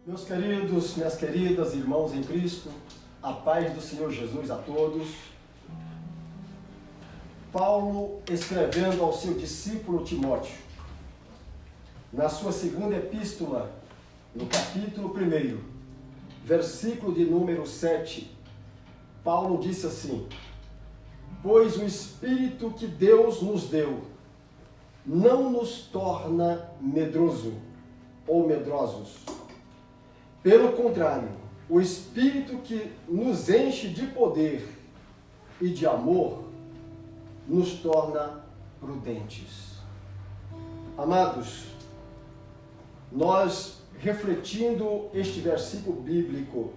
Meus queridos, minhas queridas, irmãos em Cristo, a paz do Senhor Jesus a todos. Paulo, escrevendo ao seu discípulo Timóteo, na sua segunda epístola, no capítulo 1, versículo de número 7, Paulo disse assim: pois o Espírito que Deus nos deu não nos torna medroso ou medrosos. Pelo contrário, o Espírito que nos enche de poder e de amor nos torna prudentes. Amados, nós refletindo este versículo bíblico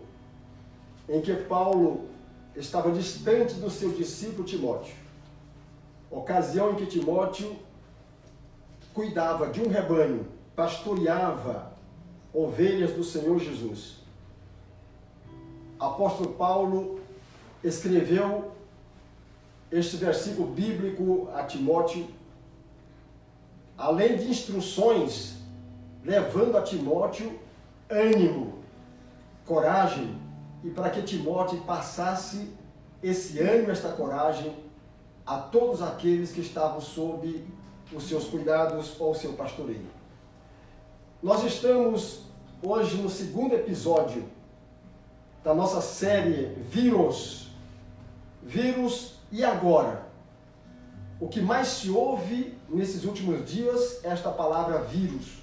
em que Paulo estava distante do seu discípulo Timóteo, ocasião em que Timóteo cuidava de um rebanho, pastoreava ovelhas do Senhor Jesus. Apóstolo Paulo escreveu este versículo bíblico a Timóteo, além de instruções, levando a Timóteo ânimo, coragem, e para que Timóteo passasse esse ânimo, esta coragem, a todos aqueles que estavam sob os seus cuidados ou o seu pastoreio. Nós estamos hoje no segundo episódio da nossa série Vírus e Agora. O que mais se ouve nesses últimos dias é esta palavra vírus.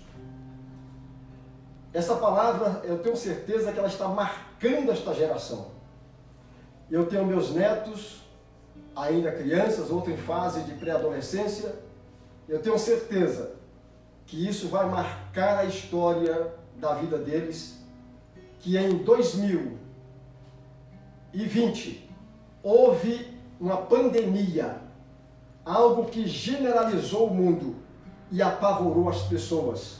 Essa palavra, eu tenho certeza que ela está marcando esta geração. Eu tenho meus netos, ainda crianças, outros em fase de pré-adolescência. Eu tenho certeza que isso vai marcar a história da vida deles, que em 2020 houve uma pandemia, algo que generalizou o mundo e apavorou as pessoas.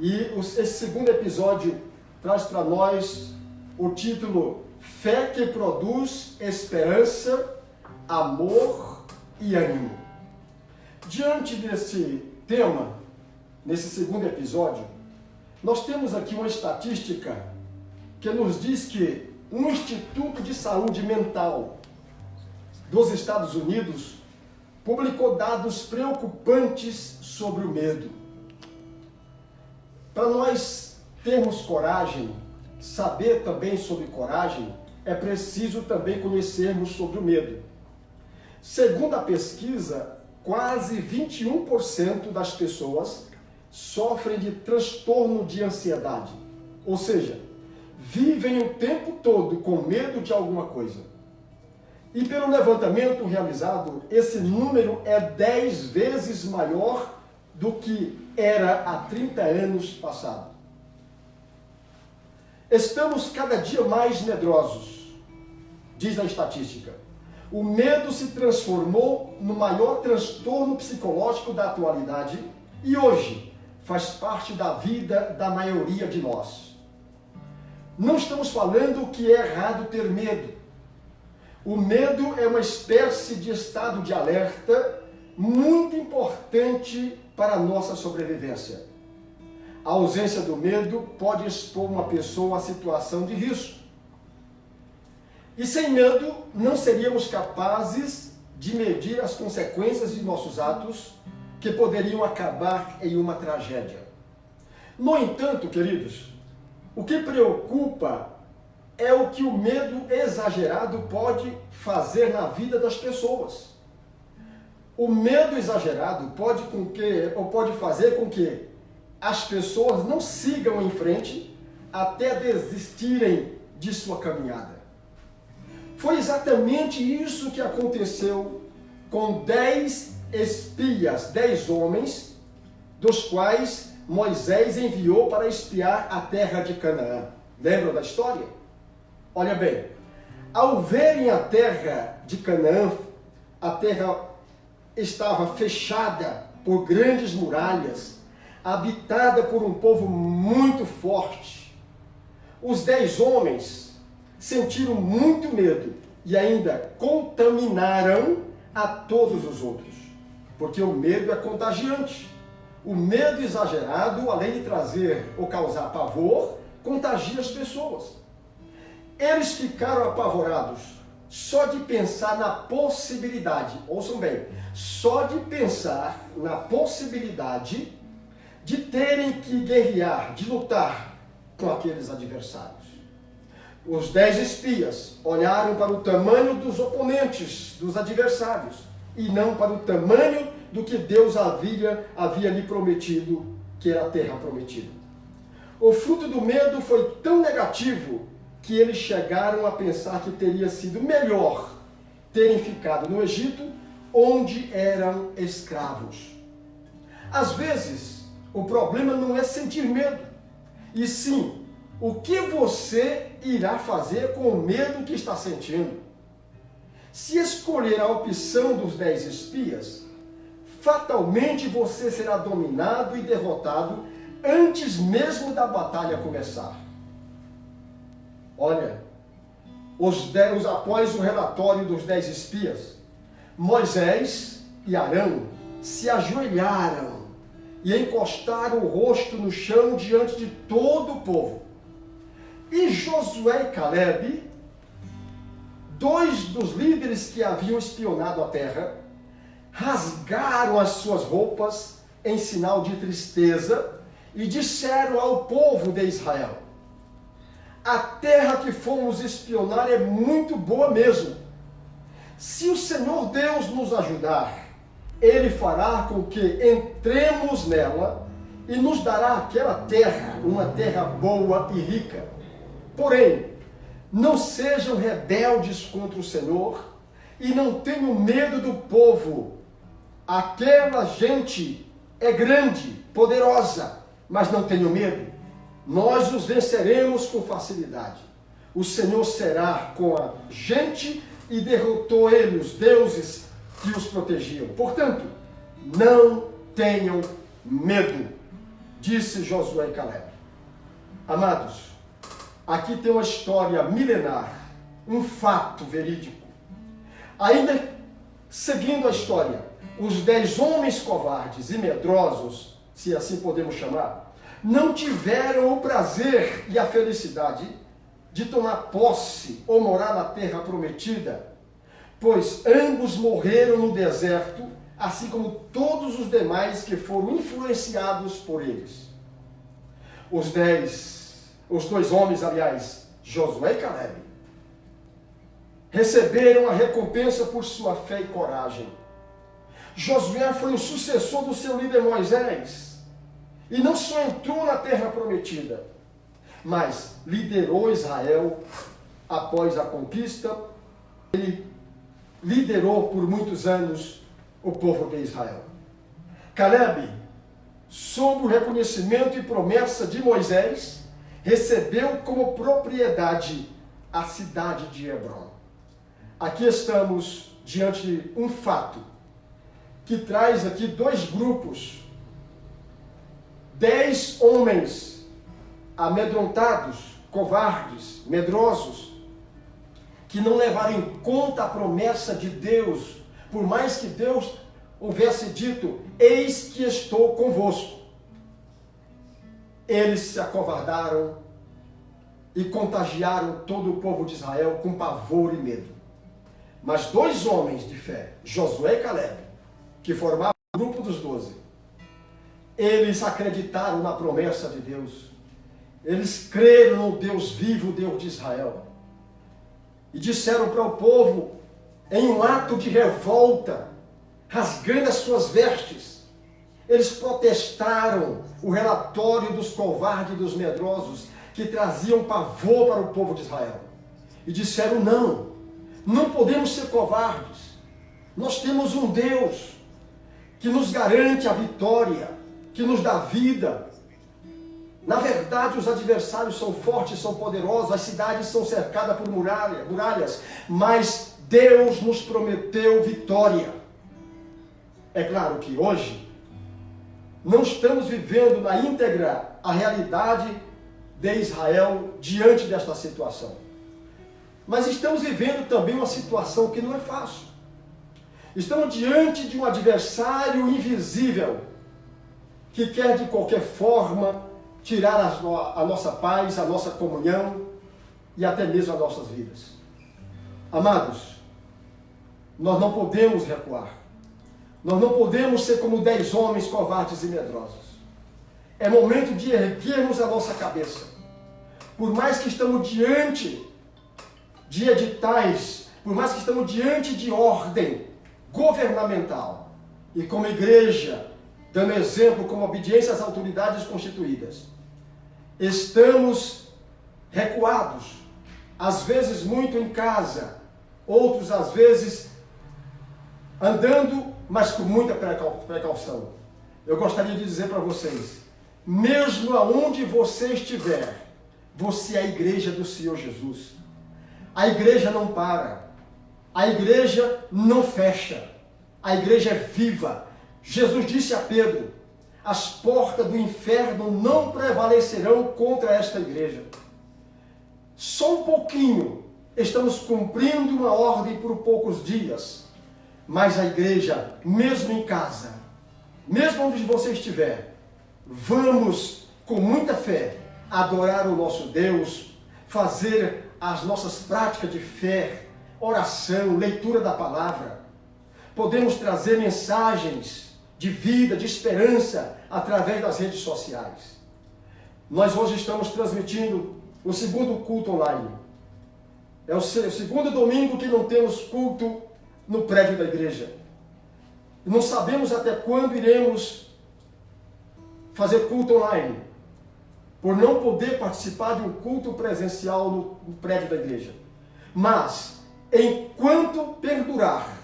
E esse segundo episódio traz para nós o título Fé que produz esperança, amor e ânimo. Diante desse tema, nesse segundo episódio, nós temos aqui uma estatística que nos diz que um Instituto de Saúde Mental dos Estados Unidos publicou dados preocupantes sobre o medo. Para nós termos coragem, saber também sobre coragem, é preciso também conhecermos sobre o medo. Segundo a pesquisa, quase 21% das pessoas sofrem de transtorno de ansiedade, ou seja, vivem o tempo todo com medo de alguma coisa. E pelo levantamento realizado, esse número é 10 vezes maior do que era há 30 anos passado. Estamos cada dia mais medrosos, diz a estatística. O medo se transformou no maior transtorno psicológico da atualidade e hoje faz parte da vida da maioria de nós. Não estamos falando que é errado ter medo. O medo é uma espécie de estado de alerta muito importante para a nossa sobrevivência. A ausência do medo pode expor uma pessoa a situação de risco. E sem medo, não seríamos capazes de medir as consequências de nossos atos que poderiam acabar em uma tragédia. No entanto, queridos, o que preocupa é o que o medo exagerado pode fazer na vida das pessoas. O medo exagerado pode fazer com que as pessoas não sigam em frente até desistirem de sua caminhada. Foi exatamente isso que aconteceu com 10 espias, 10 homens, dos quais Moisés enviou para espiar a terra de Canaã. Lembram da história? Olha bem, ao verem a terra de Canaã, a terra estava fechada por grandes muralhas, habitada por um povo muito forte. Os 10 homens sentiram muito medo e ainda contaminaram a todos os outros, porque o medo é contagiante. O medo exagerado, além de trazer ou causar pavor, contagia as pessoas. Eles ficaram apavorados só de pensar na possibilidade, ouçam bem, só de pensar na possibilidade de terem que guerrear, de lutar com aqueles adversários. Os 10 espias olharam para o tamanho dos oponentes, dos adversários, e não para o tamanho do que Deus havia lhe prometido, que era a terra prometida. O fruto do medo foi tão negativo que eles chegaram a pensar que teria sido melhor terem ficado no Egito, onde eram escravos. Às vezes, o problema não é sentir medo, e sim, o que você irá fazer com o medo que está sentindo. Se escolher a opção dos 10 espias, fatalmente você será dominado e derrotado antes mesmo da batalha começar. Olha, após o relatório dos 10 espias, Moisés e Arão se ajoelharam e encostaram o rosto no chão diante de todo o povo. E Josué e Calebe, 2 dos líderes que haviam espionado a terra, rasgaram as suas roupas em sinal de tristeza e disseram ao povo de Israel: a terra que fomos espionar é muito boa mesmo. Se o Senhor Deus nos ajudar, Ele fará com que entremos nela e nos dará aquela terra, uma terra boa e rica. Porém, não sejam rebeldes contra o Senhor e não tenham medo do povo. Aquela gente é grande, poderosa, mas não tenham medo. Nós os venceremos com facilidade. O Senhor será com a gente e derrotou ele, os deuses que os protegiam. Portanto, não tenham medo, disse Josué e Calebe. Amados, aqui tem uma história milenar, um fato verídico. Ainda seguindo a história, os 10 homens covardes e medrosos, se assim podemos chamar, não tiveram o prazer e a felicidade de tomar posse ou morar na terra prometida, pois ambos morreram no deserto, assim como todos os demais que foram influenciados por eles. Os 2 homens, aliás, Josué e Calebe, receberam a recompensa por sua fé e coragem. Josué foi o sucessor do seu líder Moisés, e não só entrou na terra prometida, mas liderou Israel após a conquista. Ele liderou por muitos anos o povo de Israel. Calebe, sob o reconhecimento e promessa de Moisés, recebeu como propriedade a cidade de Hebrom. Aqui estamos diante de um fato que traz aqui 2 grupos, 10 homens amedrontados, covardes, medrosos, que não levaram em conta a promessa de Deus, por mais que Deus houvesse dito: eis que estou convosco. Eles se acovardaram e contagiaram todo o povo de Israel com pavor e medo. Mas 2 homens de fé, Josué e Calebe, que formavam o grupo dos 12, eles acreditaram na promessa de Deus. Eles creram no Deus vivo, Deus de Israel. E disseram para o povo, em um ato de revolta, rasgando as suas vestes, eles protestaram o relatório dos covardes e dos medrosos, que traziam pavor para o povo de Israel. E disseram: não podemos ser covardes. Nós temos um Deus que nos garante a vitória, que nos dá vida. Na verdade, os adversários são fortes, são poderosos, as cidades são cercadas por muralhas, mas Deus nos prometeu vitória. É claro que hoje não estamos vivendo na íntegra a realidade de Israel diante desta situação. Mas estamos vivendo também uma situação que não é fácil. Estamos diante de um adversário invisível que quer de qualquer forma tirar a nossa paz, a nossa comunhão e até mesmo as nossas vidas. Amados, nós não podemos recuar. Nós não podemos ser como 10 homens covardes e medrosos. É momento de erguermos a nossa cabeça. Por mais que estamos diante de editais, por mais que estamos diante de ordem governamental, e como igreja, dando exemplo como obediência às autoridades constituídas, estamos recuados, às vezes muito em casa, outros às vezes andando, mas com muita precaução. Eu gostaria de dizer para vocês, mesmo aonde você estiver, você é a igreja do Senhor Jesus. A igreja não para, a igreja não fecha, a igreja é viva. Jesus disse a Pedro, as portas do inferno não prevalecerão contra esta igreja. Só um pouquinho, estamos cumprindo uma ordem por poucos dias, mas a igreja, mesmo em casa, mesmo onde você estiver, vamos com muita fé adorar o nosso Deus, fazer as nossas práticas de fé, oração, leitura da palavra. Podemos trazer mensagens de vida, de esperança, através das redes sociais. Nós hoje estamos transmitindo o segundo culto online. É o segundo domingo que não temos culto no prédio da igreja. Não sabemos até quando iremos fazer culto online, por não poder participar de um culto presencial no prédio da igreja. Mas, enquanto perdurar,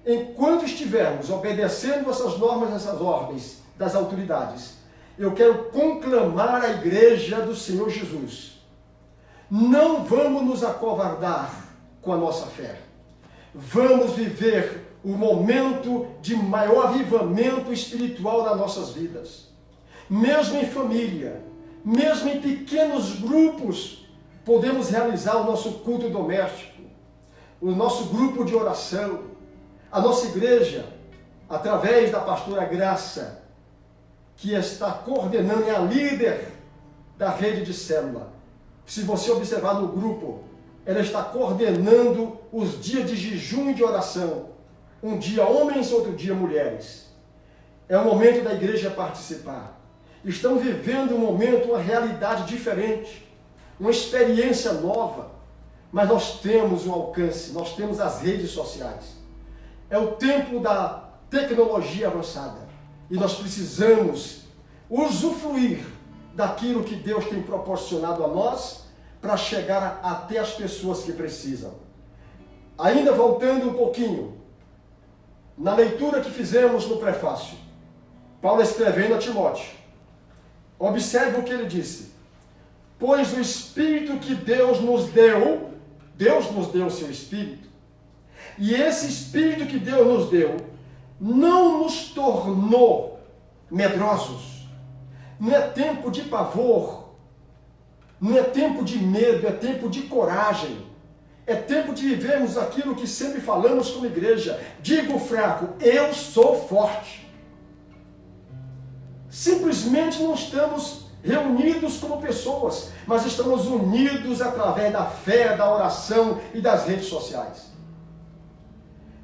enquanto estivermos obedecendo essas normas, essas ordens das autoridades, eu quero conclamar a igreja do Senhor Jesus. Não vamos nos acovardar com a nossa fé. Vamos viver o momento de maior avivamento espiritual nas nossas vidas. Mesmo em família, mesmo em pequenos grupos, podemos realizar o nosso culto doméstico, o nosso grupo de oração, a nossa igreja, através da pastora Graça, que está coordenando, é a líder da rede de célula. Se você observar no grupo, ela está coordenando os dias de jejum e de oração. Um dia homens, outro dia mulheres. É o momento da igreja participar. Estamos vivendo um momento, uma realidade diferente, uma experiência nova, mas nós temos um alcance, nós temos as redes sociais. É o tempo da tecnologia avançada e nós precisamos usufruir daquilo que Deus tem proporcionado a nós para chegar até as pessoas que precisam. Ainda voltando um pouquinho, na leitura que fizemos no prefácio, Paulo escrevendo a Timóteo, observe o que ele disse. Pois o Espírito que Deus nos deu o seu Espírito, e esse Espírito que Deus nos deu, não nos tornou medrosos. Não é tempo de pavor, não é tempo de medo, é tempo de coragem. É tempo de vivermos aquilo que sempre falamos como igreja. Diga o fraco, eu sou forte. Simplesmente não estamos reunidos como pessoas, mas estamos unidos através da fé, da oração e das redes sociais.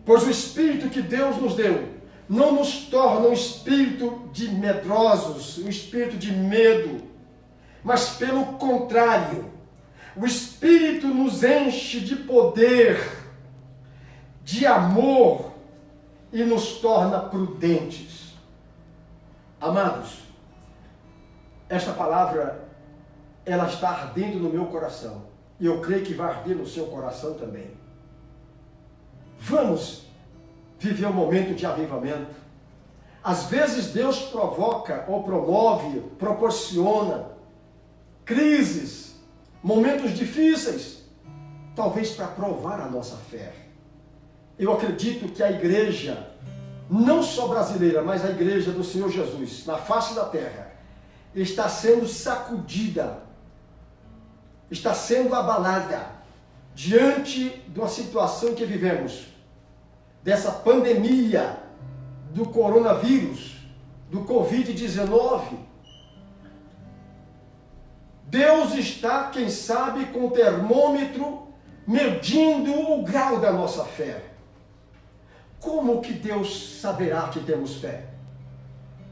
Pois o Espírito que Deus nos deu não nos torna um espírito de medrosos, um espírito de medo, mas pelo contrário, o Espírito nos enche de poder, de amor e nos torna prudentes. Amados, esta palavra, ela está ardendo no meu coração. E eu creio que vai arder no seu coração também. Vamos viver um momento de avivamento. Às vezes Deus provoca ou promove, proporciona crises, momentos difíceis, talvez para provar a nossa fé. Eu acredito que a igreja, não só brasileira, mas a igreja do Senhor Jesus, na face da terra, está sendo sacudida, está sendo abalada diante de uma situação que vivemos, dessa pandemia do coronavírus, do Covid-19. Deus está, quem sabe, com o termômetro medindo o grau da nossa fé. Como que Deus saberá que temos fé,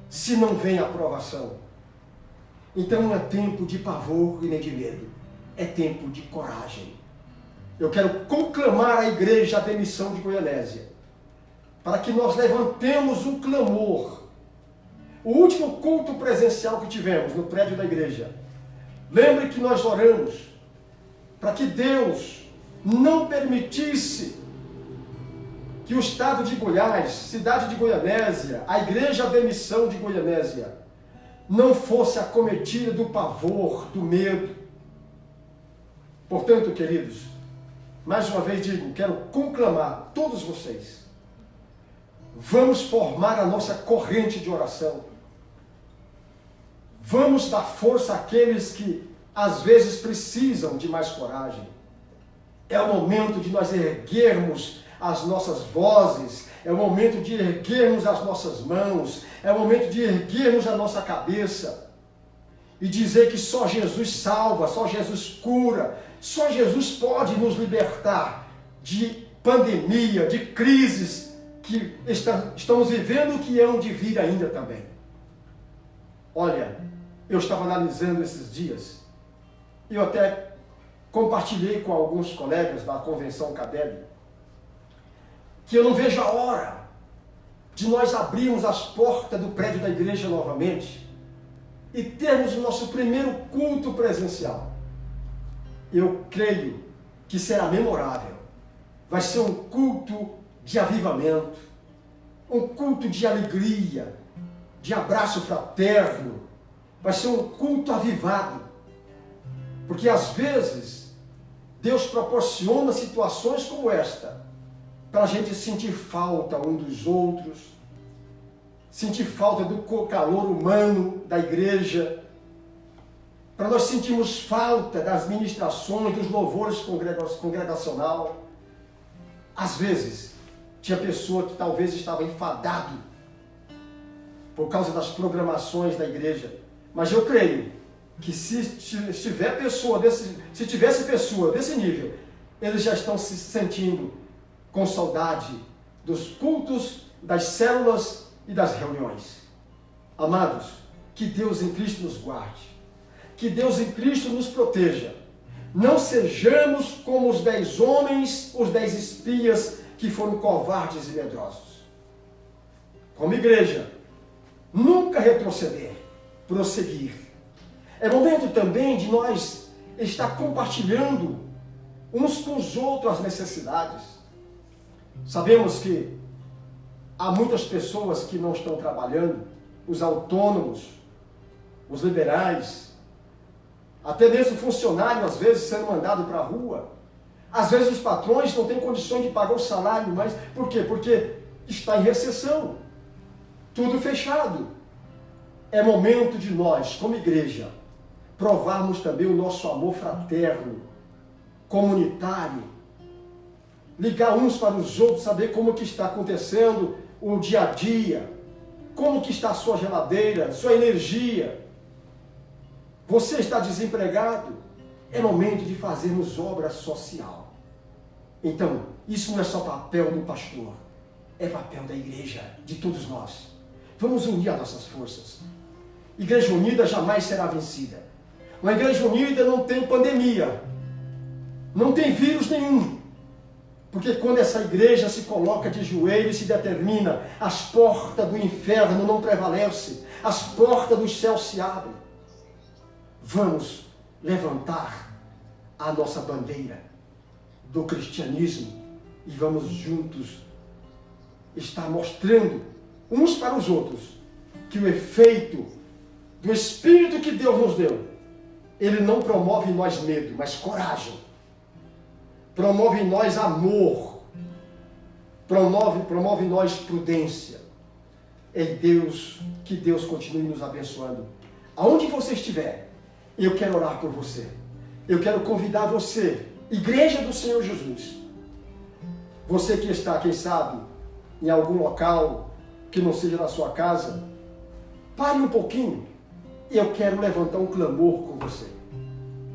se não vem a aprovação? Então não é tempo de pavor e nem de medo, é tempo de coragem. Eu quero conclamar à igreja a demissão de Goianésia, para que nós levantemos um clamor. O último culto presencial que tivemos no prédio da igreja, lembre que nós oramos para que Deus não permitisse que o estado de Goiás, cidade de Goianésia, a igreja da missão de Goianésia, não fosse acometida do pavor, do medo. Portanto, queridos, mais uma vez digo, quero conclamar todos vocês, vamos formar a nossa corrente de oração. Vamos dar força àqueles que às vezes precisam de mais coragem. É o momento de nós erguermos as nossas vozes, é o momento de erguermos as nossas mãos, é o momento de erguermos a nossa cabeça e dizer que só Jesus salva, só Jesus cura, só Jesus pode nos libertar de pandemia, de crises que estamos vivendo e que hão de vir ainda também. Olha, eu estava analisando esses dias, e eu até compartilhei com alguns colegas da Convenção CADEB, que eu não vejo a hora de nós abrirmos as portas do prédio da igreja novamente e termos o nosso primeiro culto presencial. Eu creio que será memorável. Vai ser um culto de avivamento, um culto de alegria, de abraço fraterno. Vai ser um culto avivado. Porque às vezes Deus proporciona situações como esta para a gente sentir falta um dos outros, sentir falta do calor humano da igreja, para nós sentirmos falta das ministrações, dos louvores congregacional. Às vezes, tinha pessoa que talvez estava enfadado por causa das programações da igreja, mas eu creio que se tivesse pessoa desse nível, eles já estão se sentindo com saudade dos cultos, das células e das reuniões. Amados, que Deus em Cristo nos guarde, que Deus em Cristo nos proteja. Não sejamos como os 10 homens, os 10 espias que foram covardes e medrosos. Como igreja, nunca retroceder, prosseguir. É momento também de nós estar compartilhando uns com os outros as necessidades. Sabemos que há muitas pessoas que não estão trabalhando, os autônomos, os liberais, até mesmo funcionário às vezes sendo mandado para a rua. Às vezes os patrões não têm condições de pagar o salário, mas por quê? Porque está em recessão, tudo fechado. É momento de nós, como igreja, provarmos também o nosso amor fraterno, comunitário, ligar uns para os outros, saber como que está acontecendo o dia a dia, como que está a sua geladeira, sua energia. Você está desempregado? É momento de fazermos obra social. Então, isso não é só papel do pastor, é papel da igreja, de todos nós. Vamos unir as nossas forças. Igreja unida jamais será vencida. Uma igreja unida não tem pandemia, não tem vírus nenhum. Porque quando essa igreja se coloca de joelhos e se determina, as portas do inferno não prevalecem, as portas dos céus se abrem. Vamos levantar a nossa bandeira do cristianismo e vamos juntos estar mostrando uns para os outros que o efeito do Espírito que Deus nos deu, ele não promove em nós medo, mas coragem. Promove em nós amor, promove em nós prudência. É Deus, que Deus continue nos abençoando. Aonde você estiver, eu quero orar por você. Eu quero convidar você, Igreja do Senhor Jesus. Você que está, quem sabe, em algum local que não seja na sua casa, pare um pouquinho e eu quero levantar um clamor com você.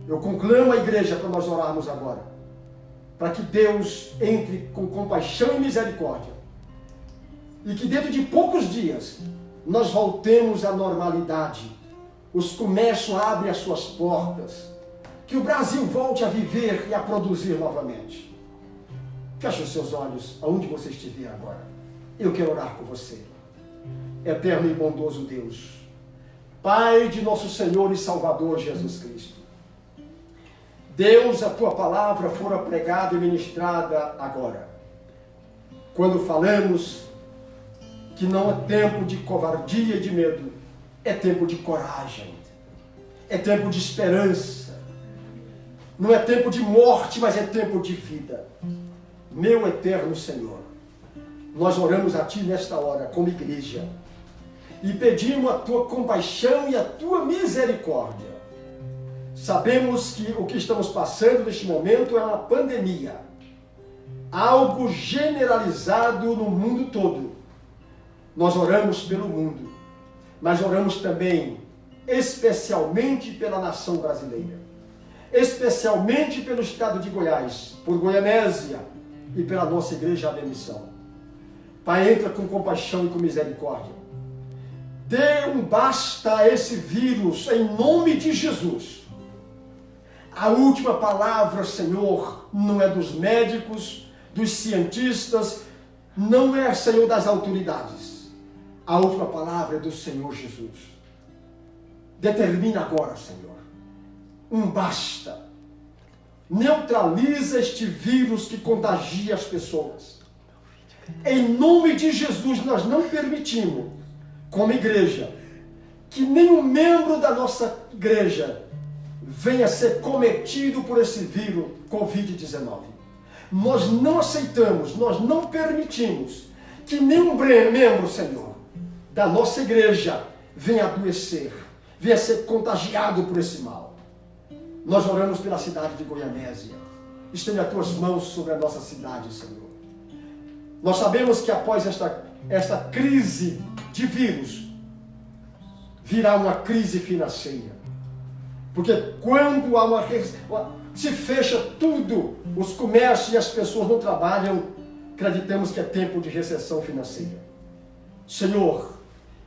Eu conclamo a igreja para nós orarmos agora, para que Deus entre com compaixão e misericórdia, e que dentro de poucos dias nós voltemos à normalidade. Os comércios abrem as suas portas, que o Brasil volte a viver e a produzir novamente. Feche os seus olhos aonde você estiver agora. Eu quero orar por você. Eterno e bondoso Deus, Pai de nosso Senhor e Salvador Jesus Cristo. Deus, a Tua palavra fora pregada e ministrada agora. Quando falamos que não é tempo de covardia e de medo, é tempo de coragem, é tempo de esperança. Não é tempo de morte, mas é tempo de vida. Meu eterno Senhor, nós oramos a Ti nesta hora como igreja e pedimos a Tua compaixão e a Tua misericórdia. Sabemos que o que estamos passando neste momento é uma pandemia, algo generalizado no mundo todo. Nós oramos pelo mundo, mas oramos também especialmente pela nação brasileira, especialmente pelo estado de Goiás, por Goianésia e pela nossa igreja da missão. Pai, entra com compaixão e com misericórdia. Dê um basta a esse vírus em nome de Jesus. A última palavra, Senhor, não é dos médicos, dos cientistas, não é, Senhor, das autoridades. A última palavra é do Senhor Jesus. Determina agora, Senhor, um basta. Neutraliza este vírus que contagia as pessoas. Em nome de Jesus, nós não permitimos, como igreja, que nenhum membro da nossa igreja venha ser cometido por esse vírus Covid-19. Nós não aceitamos, nós não permitimos que nenhum membro, Senhor, da nossa igreja venha adoecer, venha ser contagiado por esse mal. Nós oramos pela cidade de Goianésia. Estende as Tuas mãos sobre a nossa cidade, Senhor. Nós sabemos que após esta crise de vírus, virá uma crise financeira. Porque quando se fecha tudo, os comércios e as pessoas não trabalham, acreditamos que é tempo de recessão financeira. Senhor,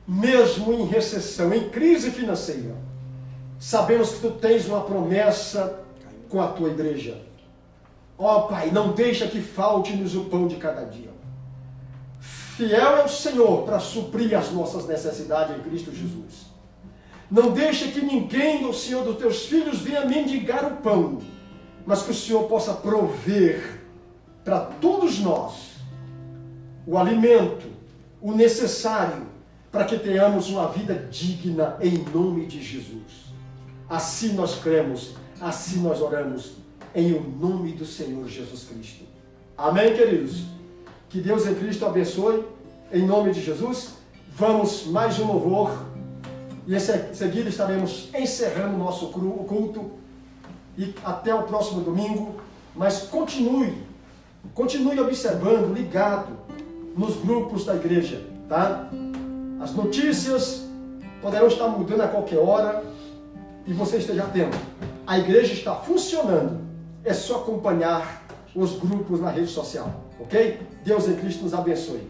mesmo em recessão, em crise financeira, sabemos que Tu tens uma promessa com a Tua igreja. Ó Pai, não deixa que falte-nos o pão de cada dia. Fiel é o Senhor para suprir as nossas necessidades em Cristo Jesus. Não deixa que ninguém, ó Senhor, dos Teus filhos venha mendigar o pão, mas que o Senhor possa prover para todos nós o alimento, o necessário, para que tenhamos uma vida digna em nome de Jesus. Assim nós cremos, assim nós oramos, em o nome do Senhor Jesus Cristo. Amém, queridos? Que Deus em Cristo abençoe, em nome de Jesus. Vamos mais um louvor. E em seguida estaremos encerrando o nosso culto. E até o próximo domingo. Mas continue observando, ligado nos grupos da igreja, tá? As notícias poderão estar mudando a qualquer hora e você esteja atento. A igreja está funcionando. É só acompanhar os grupos na rede social, ok? Deus em Cristo nos abençoe.